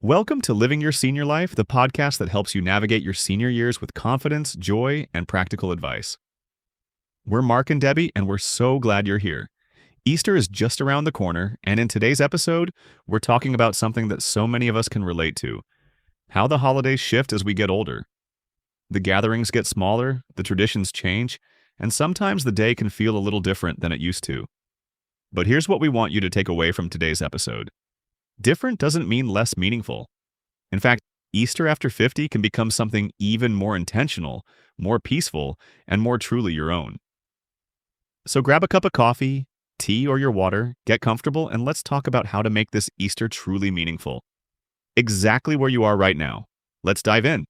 Welcome to Living Your Senior Life, the podcast that helps you navigate your senior years with confidence, joy, and practical advice. We're Mark and Debbie, and we're so glad you're here. Easter is just around the corner, and in today's episode, we're talking about something that so many of us can relate to: how the holidays shift as we get older. The gatherings get smaller, the traditions change, and sometimes the day can feel a little different than it used to. But here's what we want you to take away from today's episode. Different doesn't mean less meaningful. In fact, Easter after 50 can become something even more intentional, more peaceful, and more truly your own. So grab a cup of coffee, tea, or your water, get comfortable, and let's talk about how to make this Easter truly meaningful. Exactly where you are right now. Let's dive in.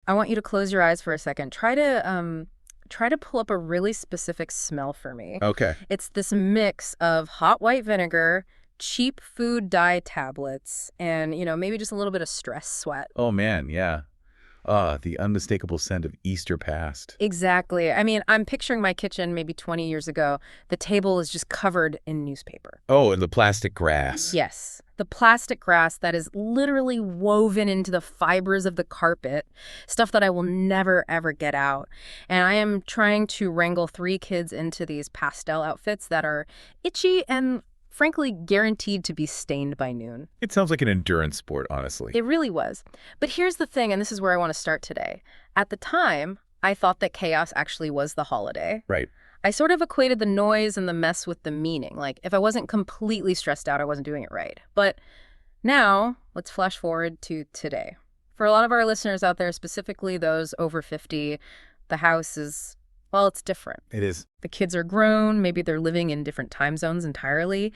I want you to close your eyes for a second. Try to pull up a really specific smell for me. Okay. It's this mix of hot white vinegar, cheap food dye tablets, and, maybe just a little bit of stress sweat. Oh, man, yeah. The unmistakable scent of Easter past. Exactly. I mean, I'm picturing my kitchen maybe 20 years ago. The table is just covered in newspaper. Oh, and the plastic grass. Yes. The plastic grass that is literally woven into the fibers of the carpet, stuff that I will never, ever get out. And I am trying to wrangle 3 kids into these pastel outfits that are itchy and frankly guaranteed to be stained by noon. It sounds like an endurance sport, honestly. It really was. But here's the thing, and this is where I want to start today. At the time, I thought that chaos actually was the holiday. Right. I sort of equated the noise and the mess with the meaning. Like, if I wasn't completely stressed out, I wasn't doing it right. But now, let's flash forward to today. For a lot of our listeners out there, specifically those over 50, the house is, well, it's different. It is. The kids are grown, maybe they're living in different time zones entirely.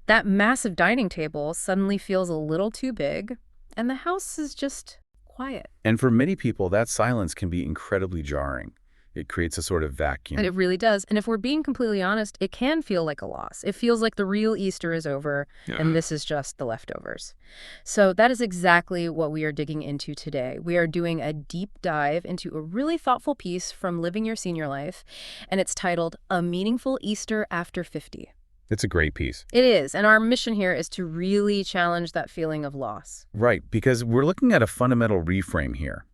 That massive dining table suddenly feels a little too big, and the house is just quiet. And for many people, that silence can be incredibly jarring. It creates a sort of vacuum. And it really does. And if we're being completely honest, it can feel like a loss. It feels like the real Easter is over, and this is just the leftovers. So that is exactly what we are digging into today. We are doing a deep dive into a really thoughtful piece from Living Your Senior Life, and it's titled A Meaningful Easter After 50. It's a great piece. It is. And our mission here is to really challenge that feeling of loss. Right, because we're looking at a fundamental reframe here.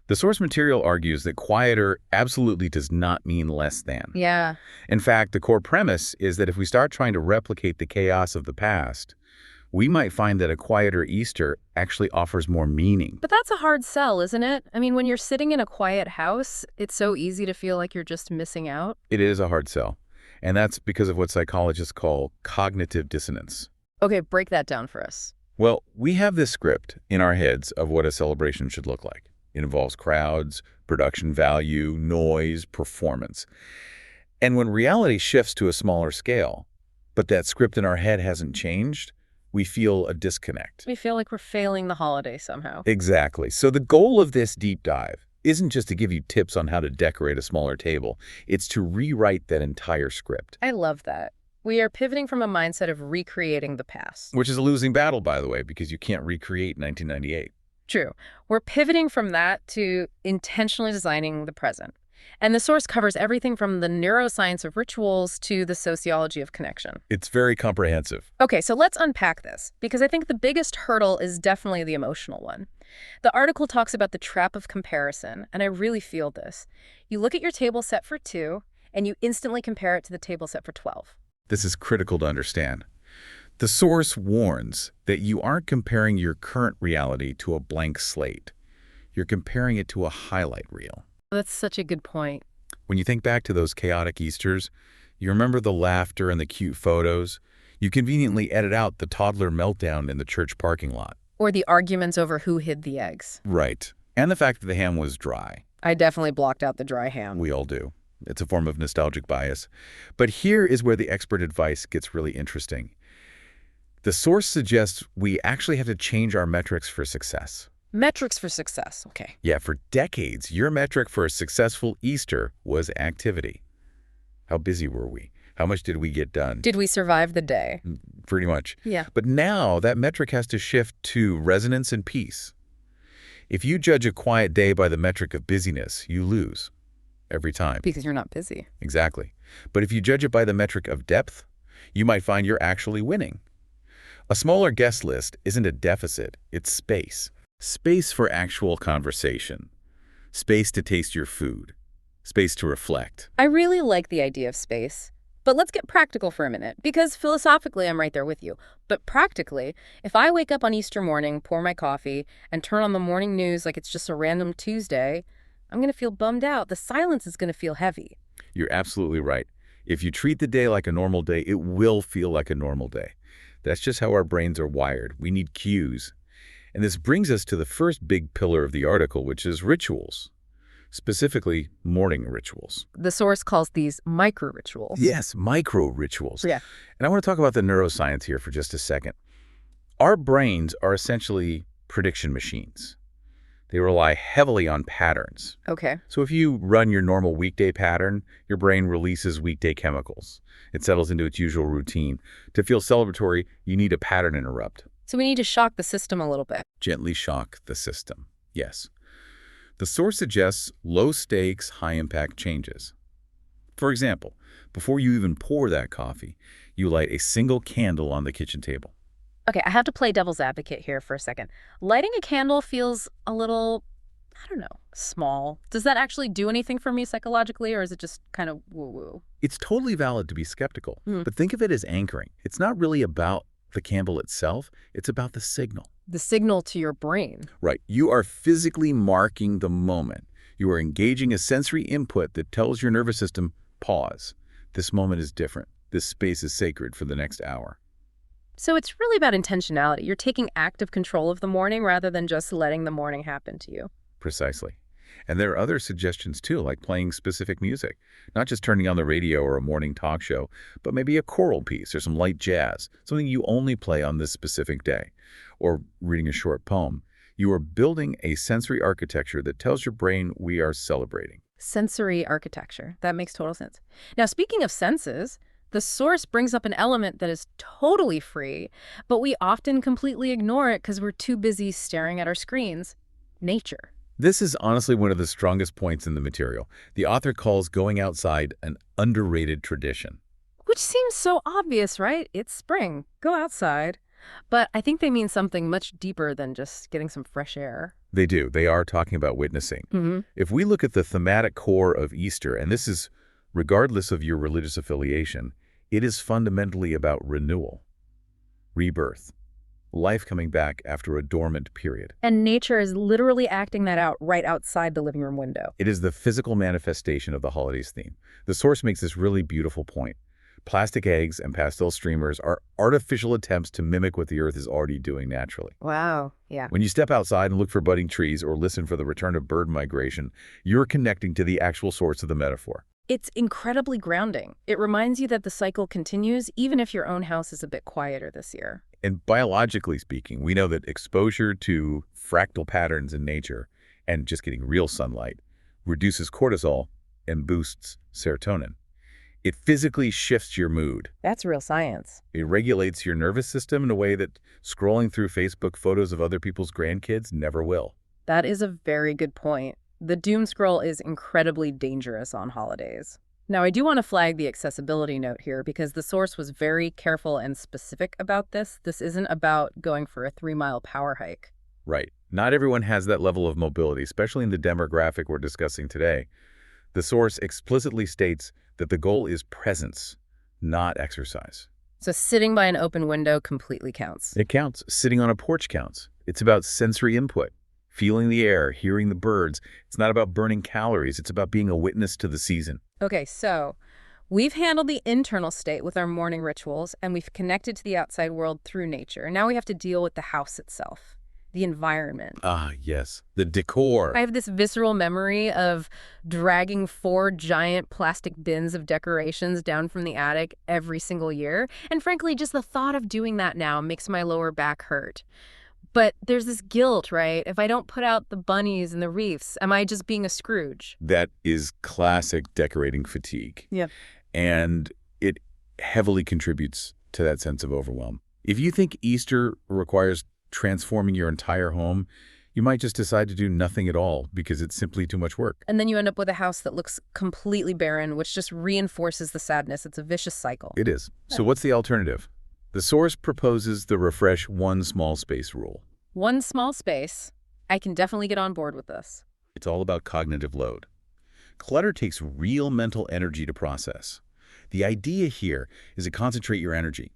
The source material argues that quieter absolutely does not mean less than. Yeah. In fact, the core premise is that if we start trying to replicate the chaos of the past, we might find that a quieter Easter actually offers more meaning. But that's a hard sell, isn't it? I mean, when you're sitting in a quiet house, it's so easy to feel like you're just missing out. It is a hard sell. And that's because of what psychologists call cognitive dissonance. Okay, break that down for us. Well, we have this script in our heads of what a celebration should look like. It involves crowds, production value, noise, performance. And when reality shifts to a smaller scale, but that script in our head hasn't changed, we feel a disconnect. We feel like we're failing the holiday somehow. Exactly. So the goal of this deep dive isn't just to give you tips on how to decorate a smaller table. It's to rewrite that entire script. I love that. We are pivoting from a mindset of recreating the past. Which is a losing battle, by the way, because you can't recreate 1998. True. We're pivoting from that to intentionally designing the present. And the source covers everything from the neuroscience of rituals to the sociology of connection. It's very comprehensive. Okay, so let's unpack this, because I think the biggest hurdle is definitely the emotional one. The article talks about the trap of comparison, and I really feel this. You look at your table set for 2, and you instantly compare it to the table set for 12. This is critical to understand. The source warns that you aren't comparing your current reality to a blank slate. You're comparing it to a highlight reel. That's such a good point. When you think back to those chaotic Easters, you remember the laughter and the cute photos. You conveniently edit out the toddler meltdown in the church parking lot. Or the arguments over who hid the eggs. Right. And the fact that the ham was dry. I definitely blocked out the dry ham. We all do. It's a form of nostalgic bias. But here is where the expert advice gets really interesting. The source suggests we actually have to change our metrics for success. Metrics for success, okay. Yeah, for decades, your metric for a successful Easter was activity. How busy were we? How much did we get done? Did we survive the day? Pretty much. Yeah. But now that metric has to shift to resonance and peace. If you judge a quiet day by the metric of busyness, you lose every time. Because you're not busy. Exactly. But if you judge it by the metric of depth, you might find you're actually winning. A smaller guest list isn't a deficit, it's space. Space for actual conversation. Space to taste your food. Space to reflect. I really like the idea of space. But let's get practical for a minute, because philosophically I'm right there with you. But practically, if I wake up on Easter morning, pour my coffee, and turn on the morning news like it's just a random Tuesday, I'm going to feel bummed out. The silence is going to feel heavy. You're absolutely right. If you treat the day like a normal day, it will feel like a normal day. That's just how our brains are wired. We need cues. And this brings us to the first big pillar of the article, which is rituals. Specifically, morning rituals. The source calls these micro-rituals. Yes, micro-rituals. Yeah. And I want to talk about the neuroscience here for just a second. Our brains are essentially prediction machines. They rely heavily on patterns. Okay. So if you run your normal weekday pattern, your brain releases weekday chemicals. It settles into its usual routine. To feel celebratory, you need a pattern interrupt. So we need to shock the system a little bit. Gently shock the system. Yes. The source suggests low-stakes, high-impact changes. For example, before you even pour that coffee, you light a single candle on the kitchen table. Okay, I have to play devil's advocate here for a second. Lighting a candle feels a little, I don't know, small. Does that actually do anything for me psychologically, or is it just kind of woo-woo? It's totally valid to be skeptical, but think of it as anchoring. It's not really about the candle itself, it's about the signal. The signal to your brain. Right. You are physically marking the moment. You are engaging a sensory input that tells your nervous system, pause. This moment is different. This space is sacred for the next hour. So it's really about intentionality. You're taking active control of the morning rather than just letting the morning happen to you. Precisely. And there are other suggestions too, like playing specific music, not just turning on the radio or a morning talk show, but maybe a choral piece or some light jazz, something you only play on this specific day, or reading a short poem. You are building a sensory architecture that tells your brain we are celebrating. Sensory architecture. That makes total sense. Now, speaking of senses, the source brings up an element that is totally free, but we often completely ignore it because we're too busy staring at our screens. Nature. This is honestly one of the strongest points in the material. The author calls going outside an underrated tradition. Which seems so obvious, right? It's spring. Go outside. But I think they mean something much deeper than just getting some fresh air. They do. They are talking about witnessing. If we look at the thematic core of Easter, and this is regardless of your religious affiliation, it is fundamentally about renewal, rebirth, life coming back after a dormant period. And nature is literally acting that out right outside the living room window. It is the physical manifestation of the holidays theme. The source makes this really beautiful point. Plastic eggs and pastel streamers are artificial attempts to mimic what the Earth is already doing naturally. Wow, yeah. When you step outside and look for budding trees or listen for the return of bird migration, you're connecting to the actual source of the metaphor. It's incredibly grounding. It reminds you that the cycle continues even if your own house is a bit quieter this year. And biologically speaking, we know that exposure to fractal patterns in nature and just getting real sunlight reduces cortisol and boosts serotonin. It physically shifts your mood. That's real science. It regulates your nervous system in a way that scrolling through Facebook photos of other people's grandkids never will. That is a very good point. The doom scroll is incredibly dangerous on holidays. Now, I do want to flag the accessibility note here because the source was very careful and specific about this. This isn't about going for a 3-mile power hike. Right. Not everyone has that level of mobility, especially in the demographic we're discussing today. The source explicitly states that the goal is presence, not exercise. So sitting by an open window completely counts. It counts. Sitting on a porch counts. It's about sensory input, feeling the air, hearing the birds. It's not about burning calories. It's about being a witness to the season. Okay, so we've handled the internal state with our morning rituals, and we've connected to the outside world through nature. Now we have to deal with the house itself, the environment. Ah, yes. The decor. I have this visceral memory of dragging 4 giant plastic bins of decorations down from the attic every single year. And frankly, just the thought of doing that now makes my lower back hurt. But there's this guilt, right? If I don't put out the bunnies and the wreaths, am I just being a Scrooge? That is classic decorating fatigue. Yeah. And it heavily contributes to that sense of overwhelm. If you think Easter requires transforming your entire home, you might just decide to do nothing at all because it's simply too much work. And then you end up with a house that looks completely barren, which just reinforces the sadness. It's a vicious cycle. It is. So what's the alternative? The source proposes the refresh one small space rule. One small space. I can definitely get on board with this. It's all about cognitive load. Clutter takes real mental energy to process. The idea here is to concentrate your energy.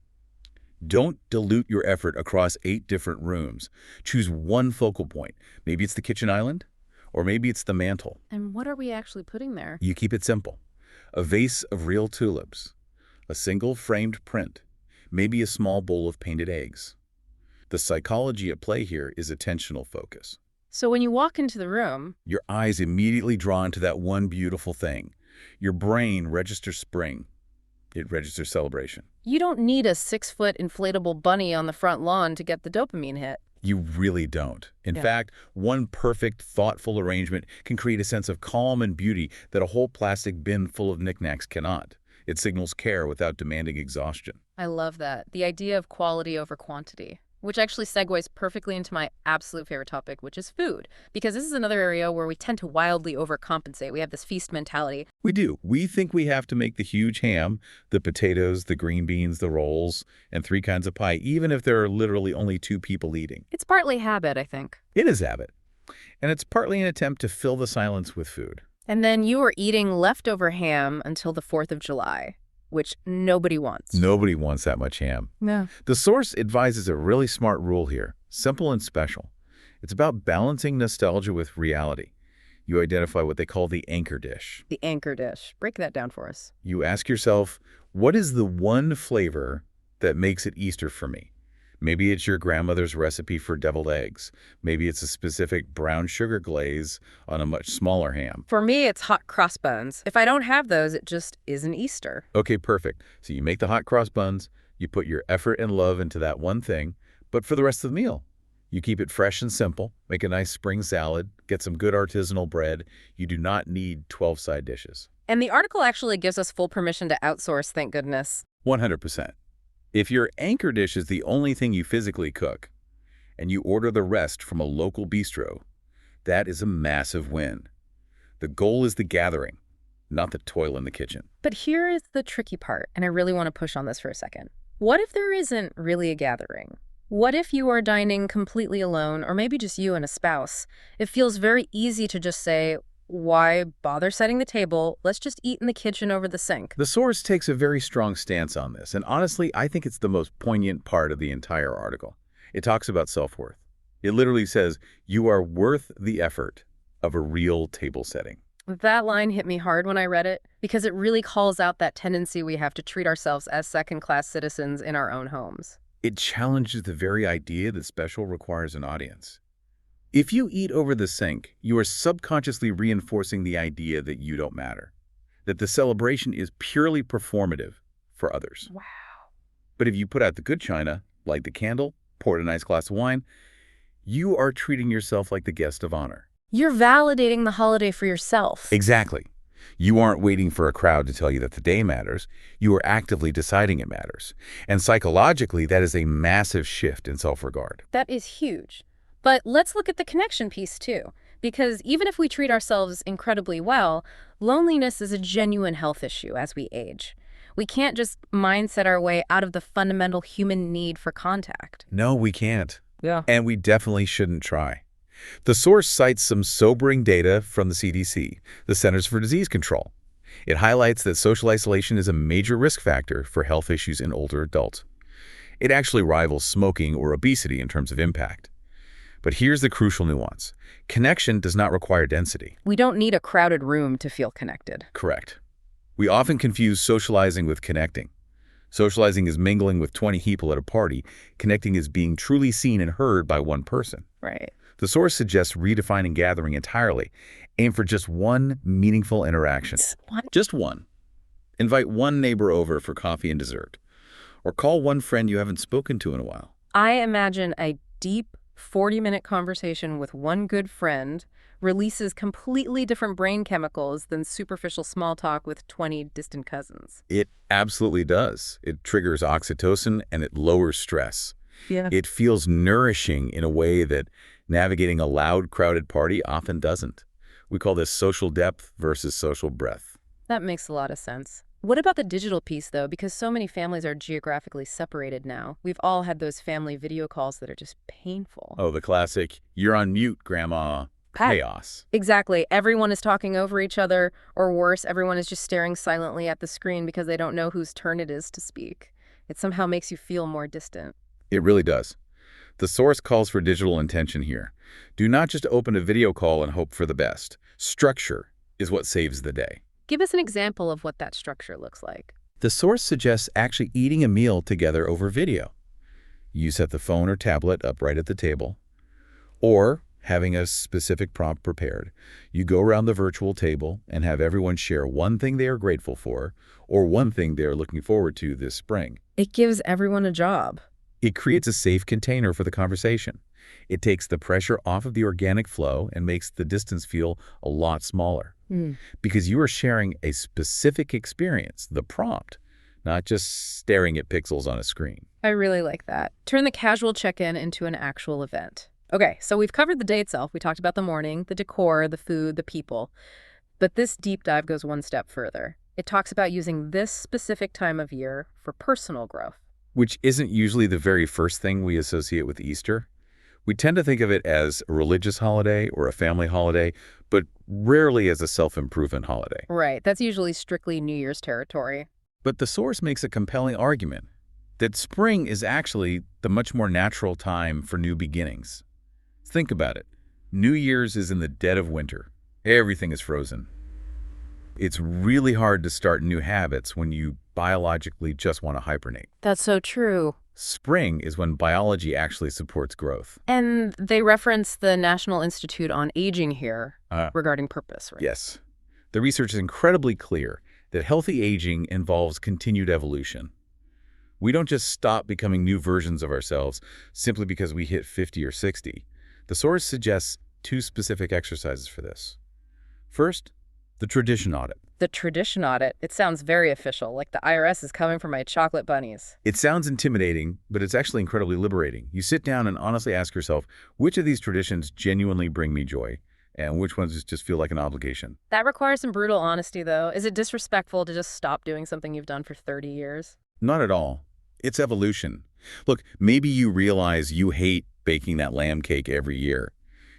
Don't dilute your effort across 8 different rooms. Choose one focal point. Maybe it's the kitchen island, or maybe it's the mantle. And what are we actually putting there? You keep it simple. A vase of real tulips, a single framed print, maybe a small bowl of painted eggs. The psychology at play here is attentional focus. So when you walk into the room, Your eyes immediately drawn to that one beautiful thing. Your brain registers spring. It registers celebration. you don't need a 6-foot inflatable bunny on the front lawn to get the dopamine hit. You really don't. In Yeah. fact, one perfect, thoughtful arrangement can create a sense of calm and beauty that a whole plastic bin full of knickknacks cannot. It signals care without demanding exhaustion. I love that. The idea of quality over quantity, which actually segues perfectly into my absolute favorite topic, which is food. Because this is another area where we tend to wildly overcompensate. We have this feast mentality. We do. We think we have to make the huge ham, the potatoes, the green beans, the rolls, and 3 kinds of pie, even if there are literally only 2 people eating. It's partly habit, I think. It is habit. And it's partly an attempt to fill the silence with food. And then you are eating leftover ham until the 4th of July, which nobody wants. Nobody wants that much ham. No. The source advises a really smart rule here, simple and special. It's about balancing nostalgia with reality. You identify what they call the anchor dish. The anchor dish. Break that down for us. You ask yourself, what is the one flavor that makes it Easter for me? Maybe it's your grandmother's recipe for deviled eggs. Maybe it's a specific brown sugar glaze on a much smaller ham. For me, it's hot cross buns. If I don't have those, it just isn't Easter. Okay, perfect. So you make the hot cross buns, you put your effort and love into that one thing, but for the rest of the meal, you keep it fresh and simple, make a nice spring salad, get some good artisanal bread. You do not need 12 side dishes. And the article actually gives us full permission to outsource, thank goodness. 100%. If your anchor dish is the only thing you physically cook, and you order the rest from a local bistro, that is a massive win. The goal is the gathering, not the toil in the kitchen. But here is the tricky part, and I really want to push on this for a second. What if there isn't really a gathering? What if you are dining completely alone, or maybe just you and a spouse? It feels very easy to just say, why bother setting the table? Let's just eat in the kitchen over the sink. The source takes a very strong stance on this, and honestly, I think it's the most poignant part of the entire article. It talks about self-worth. It literally says, you are worth the effort of a real table setting. That line hit me hard when I read it, because it really calls out that tendency we have to treat ourselves as second-class citizens in our own homes. It challenges the very idea that special requires an audience. If you eat over the sink, you are subconsciously reinforcing the idea that you don't matter, that the celebration is purely performative for others. Wow. But if you put out the good china, light the candle, pour a nice glass of wine, you are treating yourself like the guest of honor. You're validating the holiday for yourself. Exactly. You aren't waiting for a crowd to tell you that the day matters. You are actively deciding it matters. And psychologically, that is a massive shift in self-regard. That is huge. But let's look at the connection piece too, because even if we treat ourselves incredibly well, loneliness is a genuine health issue as we age. We can't just mindset our way out of the fundamental human need for contact. No, we can't. Yeah. And we definitely shouldn't try. The source cites some sobering data from the CDC, the Centers for Disease Control. It highlights that social isolation is a major risk factor for health issues in older adults. It actually rivals smoking or obesity in terms of impact. But here's the crucial nuance. Connection does not require density. We don't need a crowded room to feel connected. Correct. We often confuse socializing with connecting. Socializing is mingling with 20 people at a party. Connecting is being truly seen and heard by one person. Right. The source suggests redefining gathering entirely. Aim for just one meaningful interaction. Just one. Invite one neighbor over for coffee and dessert. Or call one friend you haven't spoken to in a while. I imagine a deep 40-minute conversation with one good friend releases completely different brain chemicals than superficial small talk with 20 distant cousins. It absolutely does. It triggers oxytocin and it lowers stress. Yeah. It feels nourishing in a way that navigating a loud, crowded party often doesn't. We call this social depth versus social breadth. That makes a lot of sense. What about the digital piece, though? Because so many families are geographically separated now. We've all had those family video calls that are just painful. Oh, the classic, you're on mute, Grandma, chaos. Exactly. Everyone is talking over each other, or worse, everyone is just staring silently at the screen because they don't know whose turn it is to speak. It somehow makes you feel more distant. It really does. The source calls for digital intention here. Do not just open a video call and hope for the best. Structure is what saves the day. Give us an example of what that structure looks like. The source suggests actually eating a meal together over video. You set the phone or tablet up right at the table, or having a specific prompt prepared. You go around the virtual table and have everyone share one thing they are grateful for or one thing they are looking forward to this spring. It gives everyone a job. It creates a safe container for the conversation. It takes the pressure off of the organic flow and makes the distance feel a lot smaller. Because you are sharing a specific experience, the prompt, not just staring at pixels on a screen. I really like that. Turn the casual check-in into an actual event. Okay, so we've covered the day itself. We talked about the morning, the decor, the food, the people. But this deep dive goes one step further. It talks about using this specific time of year for personal growth. Which isn't usually the very first thing we associate with Easter. We tend to think of it as a religious holiday or a family holiday, but rarely as a self-improvement holiday. Right, that's usually strictly New Year's territory. But the source makes a compelling argument that spring is actually the much more natural time for new beginnings. Think about it. New Year's is in the dead of winter. Everything is frozen. It's really hard to start new habits when you biologically just want to hibernate. That's so true. Spring is when biology actually supports growth. And they reference the National Institute on Aging here regarding purpose, right? Yes. The research is incredibly clear that healthy aging involves continued evolution. We don't just stop becoming new versions of ourselves simply because we hit 50 or 60. The source suggests 2 specific exercises for this. First, the tradition audit. The tradition audit. It sounds very official, like the IRS is coming for my chocolate bunnies. It sounds intimidating, but it's actually incredibly liberating. You sit down and honestly ask yourself, which of these traditions genuinely bring me joy, and which ones just feel like an obligation? That requires some brutal honesty, though. Is it disrespectful to just stop doing something you've done for 30 years? Not at all. It's evolution. Look, maybe you realize you hate baking that lamb cake every year.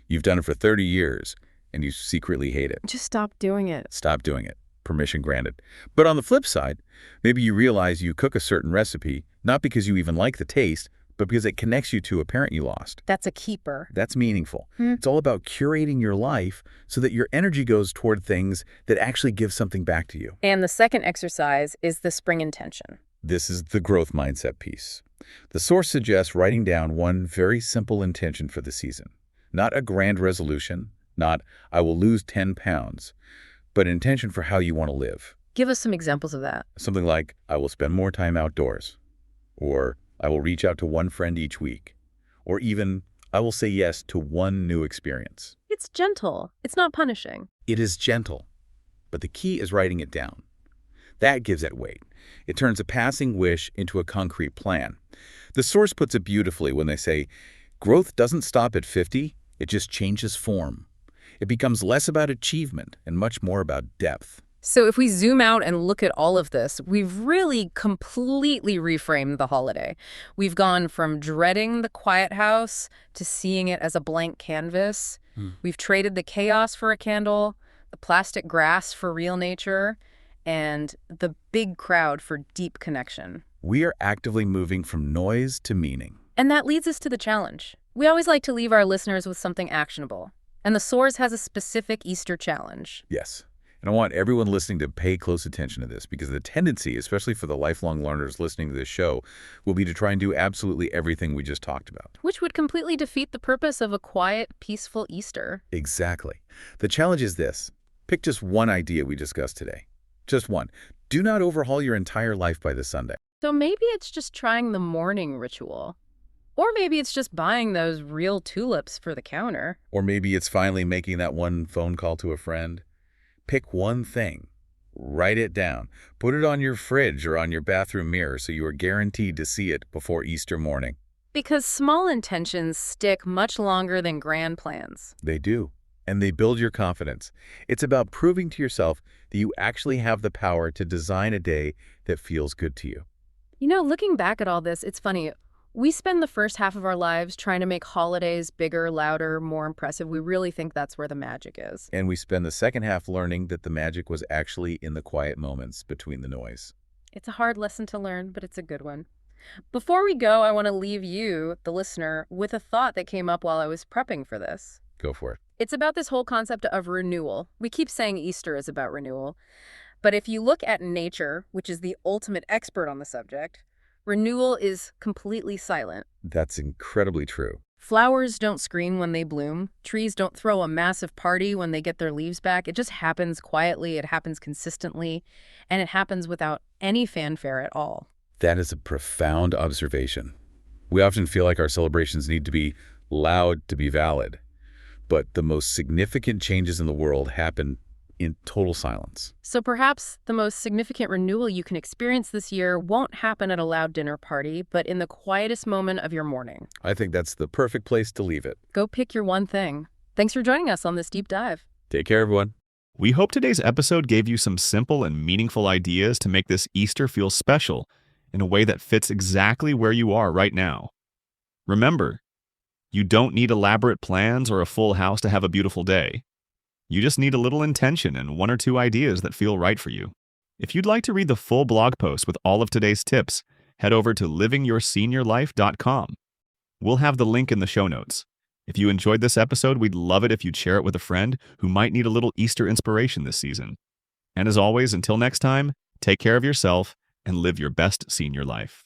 You've done it for 30 years, and you secretly hate it. Just stop doing it. Stop doing it. Permission granted. But on the flip side, maybe you realize you cook a certain recipe, not because you even like the taste, but because it connects you to a parent you lost. That's a keeper. That's meaningful. It's all about curating your life so that your energy goes toward things that actually give something back to you. And the second exercise is the spring intention. This is the growth mindset piece. The source suggests writing down one very simple intention for the season. Not a grand resolution, not I will lose 10 pounds, but intention for how you want to live. Give us some examples of that. Something like, I will spend more time outdoors, or I will reach out to one friend each week, or even, I will say yes to one new experience. It's gentle. It's not punishing. It is gentle, but the key is writing it down. That gives it weight. It turns a passing wish into a concrete plan. The source puts it beautifully when they say, growth doesn't stop at 50, it just changes form. It becomes less about achievement and much more about depth. So if we zoom out and look at all of this, we've really completely reframed the holiday. We've gone from dreading the quiet house to seeing it as a blank canvas. We've traded the chaos for a candle, the plastic grass for real nature, and the big crowd for deep connection. We are actively moving from noise to meaning. And that leads us to the challenge. We always like to leave our listeners with something actionable. And the source has a specific Easter challenge. Yes. And I want everyone listening to pay close attention to this, because the tendency, especially for the lifelong learners listening to this show, will be to try and do absolutely everything we just talked about. Which would completely defeat the purpose of a quiet, peaceful Easter. Exactly. The challenge is this. Pick just one idea we discussed today. Just one. Do not overhaul your entire life by this Sunday. So maybe it's just trying the morning ritual. Or maybe it's just buying those real tulips for the counter. Or maybe it's finally making that one phone call to a friend. Pick one thing. Write it down. Put it on your fridge or on your bathroom mirror so you are guaranteed to see it before Easter morning. Because small intentions stick much longer than grand plans. They do. and they build your confidence. It's about proving to yourself that you actually have the power to design a day that feels good to you. You know, looking back at all this, it's funny. We spend the first half of our lives trying to make holidays bigger, louder, more impressive. We really think that's where the magic is. And we spend the second half learning that the magic was actually in the quiet moments between the noise. It's a hard lesson to learn, but it's a good one. Before we go, I want to leave you, the listener, with a thought that came up while I was prepping for this. Go for it. It's about this whole concept of renewal. We keep saying Easter is about renewal, but if you look at nature, which is the ultimate expert on the subject, renewal is completely silent. That's incredibly true. Flowers don't scream when they bloom. Trees don't throw a massive party when they get their leaves back. It just happens quietly, it happens consistently, and it happens without any fanfare at all. That is a profound observation. We often feel like our celebrations need to be loud to be valid, but the most significant changes in the world happen in total silence. So perhaps the most significant renewal you can experience this year won't happen at a loud dinner party, but in the quietest moment of your morning. I think that's the perfect place to leave it. Go pick your one thing. Thanks for joining us on this deep dive. Take care, everyone. We hope today's episode gave you some simple and meaningful ideas to make this Easter feel special in a way that fits exactly where you are right now. Remember, you don't need elaborate plans or a full house to have a beautiful day. You just need a little intention and one or two ideas that feel right for you. If you'd like to read the full blog post with all of today's tips, head over to livingyourSeniorLife.com. We'll have the link in the show notes. If you enjoyed this episode, we'd love it if you'd share it with a friend who might need a little Easter inspiration this season. And as always, until next time, take care of yourself and live your best senior life.